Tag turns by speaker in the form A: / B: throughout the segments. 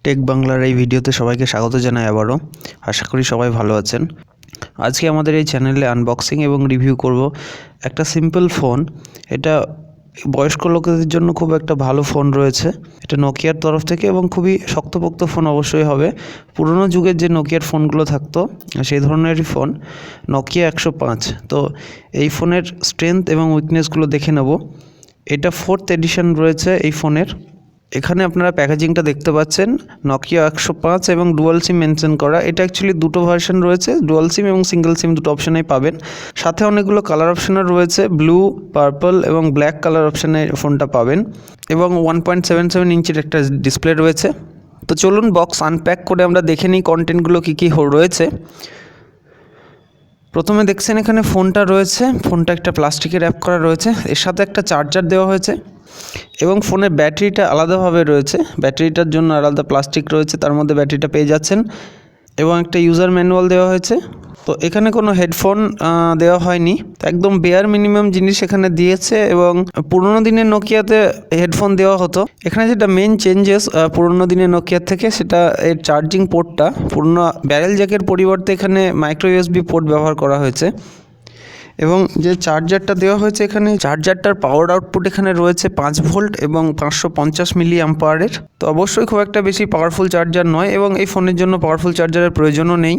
A: Take বাংলার এই ভিডিওতে সবাইকে স্বাগত জানাই আবারও। আশা করি সবাই ভালো আছেন। আজকে আমাদের এই চ্যানেলে আনবক্সিং এবং রিভিউ করব একটা সিম্পল ফোন। এটা বয়স্ক লোকেদের জন্য খুব একটা ভালো ফোন রয়েছে। এটা নোকিয়ার তরফ থেকে এবং খুবই শক্তপোক্ত ফোন অবশ্যই হবে। পুরনো যুগের যে নোকিয়ার ফোনগুলো থাকতো সেই ধরনেরই ফোন, নোকিয়া 105। তো এই ফোনের স্ট্রেংথ এবং উইকনেসগুলো দেখে নেব। এটা 4th এডিশন রয়েছে এই ফোনের। এখানে আপনারা প্যাকেজিংটা দেখতে পাচ্ছেন, নোকিয়া 105 এবং ডুয়াল সিম মেনশন করা। এটা অ্যাকচুয়ালি দুটো ভার্সন রয়েছে, ডুয়াল সিম এবং সিঙ্গেল সিম দুটো অপশনেই পাবেন। সাথে অনেকগুলো কালার অপশানও রয়েছে, ব্লু, পার্পল এবং ব্ল্যাক কালার অপশানে ফোনটা পাবেন। এবং 1.77 ইঞ্চির একটা ডিসপ্লে রয়েছে। তো চলুন বক্স আনপ্যাক করে আমরা দেখে নিই কন্টেন্টগুলো কী কী রয়েছে। প্রথমে দেখছেন এখানে ফোনটা রয়েছে। ফোনটা একটা প্লাস্টিকের র্যাপ করা রয়েছে, এর সাথে একটা চার্জার দেওয়া হয়েছে এবং ফোনের ব্যাটারিটা আলাদাভাবে রয়েছে। ব্যাটারিটার জন্য আলাদা প্লাস্টিক রয়েছে, তার মধ্যে ব্যাটারিটা পেয়ে যাচ্ছেন এবং একটা ইউজার ম্যানুয়াল দেওয়া হয়েছে। তো এখানে কোনো হেডফোন দেওয়া হয়নি, একদম বেয়ার মিনিমাম জিনিস এখানে দিয়েছে। এবং পুরোনো দিনের নোকিয়াতে হেডফোন দেওয়া হতো। এখানে যেটা মেন চেঞ্জেস পুরোনো দিনের নোকিয়ার থেকে, সেটা এর চার্জিং পোর্টটা। পুরোনো ব্যারেল জ্যাকের পরিবর্তে এখানে মাইক্রো ইউএসবি পোর্ট ব্যবহার করা হয়েছে। এবং যে চার্জারটা দেওয়া হয়েছে এখানে, চার্জারটার পাওয়ার আউটপুট এখানে রয়েছে 5 ভোল্ট এবং 550 মিলি অ্যাম্পায়ারের। তো অবশ্যই খুব একটা বেশি পাওয়ারফুল চার্জার নয় এবং এই ফোনের জন্য পাওয়ারফুল চার্জারের প্রয়োজনও নেই,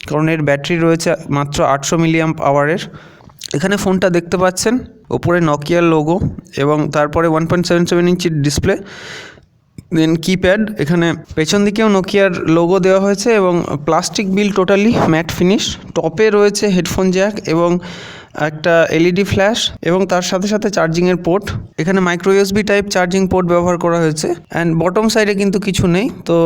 A: কারণ এর ব্যাটারি রয়েছে মাত্র 800 মিলি অ্যাম্প আওয়ারের। এখানে ফোনটা দেখতে পাচ্ছেন, ওপরে নোকিয়ার লোগো এবং তারপরে 1.77 ইঞ্চির ডিসপ্লে, দেন কিপ্যাড। এখানে পেছন দিকেও নোকিয়ার লোগো দেওয়া হয়েছে এবং প্লাস্টিক বিল, টোটালি ম্যাট ফিনিশ। টপে রয়েছে হেডফোন জ্যাক এবং একটা এলইডি ফ্ল্যাশ এবং তার সাথে সাথে চার্জিংয়ের পোর্ট। এখানে micro USB type charging port ব্যবহার করা হয়েছে। অ্যান্ড বটম সাইডে কিন্তু কিছু নেই। তো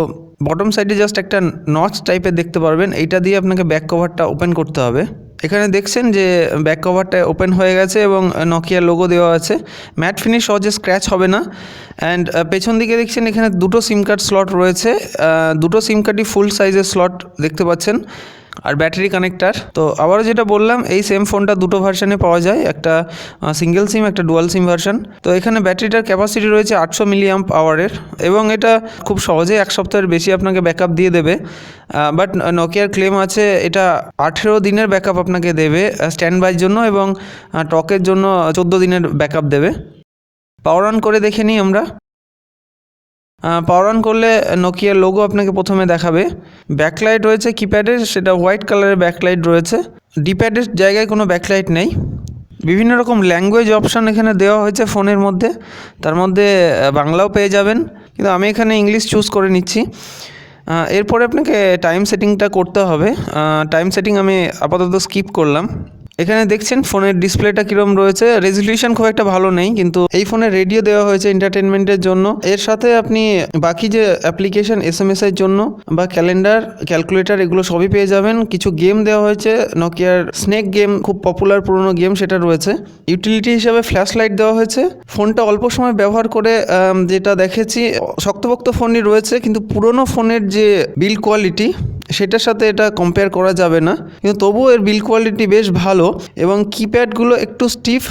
A: বটম সাইডে জাস্ট একটা নচ টাইপের দেখতে পারবেন, এইটা দিয়ে আপনাকে ব্যাক কভারটা ওপেন করতে হবে। এখানে দেখছেন যে ব্যাক কভারটা ওপেন হয়ে গেছে এবং নোকিয়ার লোগো দেওয়া আছে। ম্যাট ফিনিশ, সহজে স্ক্র্যাচ হবে না। অ্যান্ড পেছন দিকে দেখছেন এখানে দুটো সিম কার্ড স্লট রয়েছে। দুটো সিম কার্ডই ফুল সাইজের স্লট দেখতে পাচ্ছেন, আর ব্যাটারি কানেক্টার। তো আবারও যেটা বললাম, এই সেম ফোনটা দুটো ভার্সানে পাওয়া যায়, একটা সিঙ্গেল সিম, একটা ডুয়াল সিম ভার্সান। তো এখানে ব্যাটারিটার ক্যাপাসিটি রয়েছে 800 মিলি অ্যাম্প আওয়ারের এবং এটা খুব সহজেই 1 সপ্তাহের বেশি আপনাকে ব্যাকআপ দিয়ে দেবে। বাট নোকিয়ার ক্লেম আছে এটা 18 দিনের ব্যাকআপ আপনাকে দেবে স্ট্যান্ড বাইয়ের জন্য, এবং টকের জন্য 14 দিনের ব্যাকআপ দেবে। পাওয়ার অন করে দেখে নিই আমরা। পাওয়ার অন করলে নোকিয়ার লোগো আপনাকে প্রথমে দেখাবে। ব্যাকলাইট রয়েছে কিপ্যাডের, সেটা হোয়াইট কালারের ব্যাকলাইট রয়েছে। ডিপ্যাডের জায়গায় কোনো ব্যাকলাইট নেই। বিভিন্ন রকম ল্যাঙ্গুয়েজ অপশান এখানে দেওয়া হয়েছে ফোনের মধ্যে, তার মধ্যে বাংলাও পেয়ে যাবেন, কিন্তু আমি এখানে ইংলিশ চুজ করে নিচ্ছি। এরপরে আপনাকে টাইম সেটিংটা করতে হবে। টাইম সেটিং আমি আপাতত স্কিপ করলাম। এখানে দেখছেন ফোনের ডিসপ্লেটা কীরকম রয়েছে। রেজলিউশন খুব একটা ভালো নেই, কিন্তু এই ফোনে রেডিও দেওয়া হয়েছে এন্টারটেনমেন্টের জন্য। এর সাথে আপনি বাকি যে অ্যাপ্লিকেশন, এসএমএসের জন্য বা ক্যালেন্ডার, ক্যালকুলেটর, এগুলো সবই পেয়ে যাবেন। কিছু গেম দেওয়া হয়েছে, নোকিয়ার স্নেক গেম, খুব পপুলার পুরনো গেম, সেটা রয়েছে। ইউটিলিটি হিসাবে ফ্ল্যাশ লাইট দেওয়া হয়েছে। ফোনটা অল্প সময় ব্যবহার করে যেটা দেখেছি, শক্তপোক্ত ফোনই রয়েছে, কিন্তু পুরনো ফোনের যে বিল্ড কোয়ালিটি, সেটার সাথে এটা কম্পেয়ার করা যাবে না, কিন্তু তবুও এর বিল্ড কোয়ালিটি বেশ ভালো। এবং কিপ্যাডগুলো একটু স্টিফ।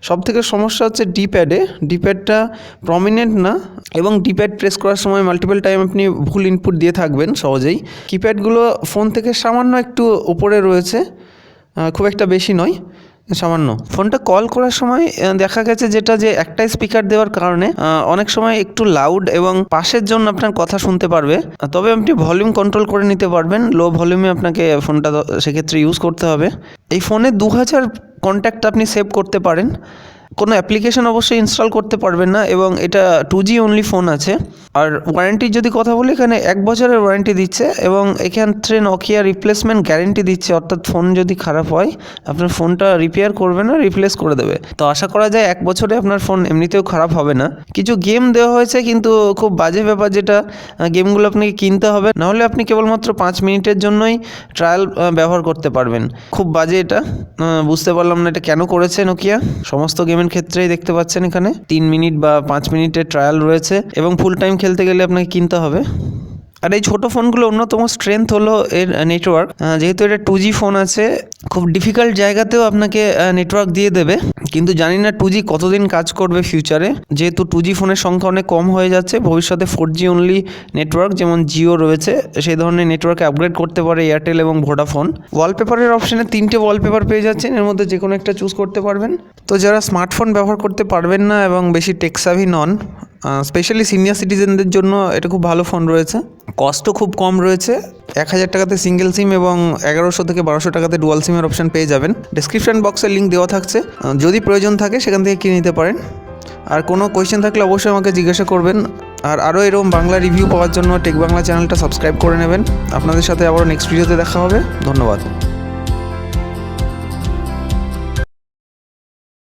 A: সবথেকে সমস্যা হচ্ছে ডিপ্যাডটা প্রমিনেন্ট না, এবং ডিপ্যাড প্রেস করার সময় মাল্টিপল টাইম আপনি ভুল ইনপুট দিয়ে থাকবেন সহজেই। কিপ্যাডগুলো ফোন থেকে সামান্য একটু উপরে রয়েছে, খুব একটা বেশি নয়, সামান্য। ফোনটা কল করার সময় দেখা গেছে যেটা, যে একটাই স্পিকার দেওয়ার কারণে অনেক সময় একটু লাউড এবং পাশের জন্য আপনার কথা শুনতে পারবে। তবে আপনি ভলিউম কন্ট্রোল করে নিতে পারবেন, লো ভলিউমে আপনাকে ফোনটা সেক্ষেত্রে ইউজ করতে হবে। এই ফোনে 2000 কন্ট্যাক্ট আপনি সেভ করতে পারেন। কোনো অ্যাপ্লিকেশন অবশ্যই ইনস্টল করতে পারবেন না, এবং এটা 2G অনলি ফোন আছে। আর ওয়ারেন্টির যদি কথা বলি, এখানে 1 বছরের ওয়ারেন্টি দিচ্ছে এবং এখান থেকে নোকিয়া রিপ্লেসমেন্ট গ্যারেন্টি দিচ্ছে। অর্থাৎ ফোন যদি খারাপ হয়, আপনার ফোনটা রিপেয়ার করবে না, রিপ্লেস করে দেবে। তো আশা করা যায় 1 বছরে আপনার ফোন এমনিতেও খারাপ হবে না। কিছু গেম দেওয়া হয়েছে, কিন্তু খুব বাজে ব্যাপার, যেটা গেমগুলো আপনাকে কিনতে হবে, নাহলে আপনি কেবলমাত্র 5 মিনিটের জন্যই ট্রায়াল ব্যবহার করতে পারবেন। খুব বাজে এটা, বুঝতে পারলাম না এটা কেন করেছে নোকিয়া। সমস্ত গেমের ক্ষেত্রেই দেখতে পাচ্ছেন এখানে 3 মিনিট বা 5 মিনিটের ট্রায়াল রয়েছে, এবং ফুল টাইম খেলতে গেলে আপনাকে কিনতে হবে। আর এই ছোটো ফোনগুলো অন্যতম স্ট্রেংথ হলো এর নেটওয়ার্ক। যেহেতু এটা 2G ফোন আছে, খুব ডিফিকাল্ট জায়গাতেও আপনাকে নেটওয়ার্ক দিয়ে দেবে। কিন্তু জানি না 2G কতদিন কাজ করবে ফিউচারে, যেহেতু 2G ফোনের সংখ্যা অনেক কম হয়ে যাচ্ছে। ভবিষ্যতে 4G অনলি নেটওয়ার্ক যেমন জিও রয়েছে সেই ধরনের নেটওয়ার্কে আপগ্রেড করতে পারে এয়ারটেল এবং ভোডাফোন। ওয়ালপেপারের অপশানে 3টে ওয়ালপেপার পেয়ে যাচ্ছেন, এর মধ্যে যে কোনো একটা চুজ করতে পারবেন। তো যারা স্মার্টফোন ব্যবহার করতে পারবেন না এবং বেশি টেকসাভি নন, স্পেশালি সিনিয়র সিটিজেনদের জন্য এটা খুব ভালো ফোন রয়েছে। কস্টও খুব কম রয়েছে, 1000 টাকাতে সিঙ্গেল সিম এবং 1100 থেকে 1200 টাকাতে ডুয়াল সিমের অপশান পেয়ে যাবেন। ডেসক্রিপশন বক্সে লিঙ্ক দেওয়া থাকছে, যদি প্রয়োজন থাকে সেখান থেকে কিনে নিতে পারেন। আর কোনো কোয়েশ্চেন থাকলে অবশ্যই আমাকে জিজ্ঞাসা করবেন। আর আরও এরকম বাংলা রিভিউ পাওয়ার জন্য টেক বাংলা চ্যানেলটা সাবস্ক্রাইব করে নেবেন। আপনাদের সাথে আবারও নেক্সট ভিডিওতে দেখা হবে। ধন্যবাদ।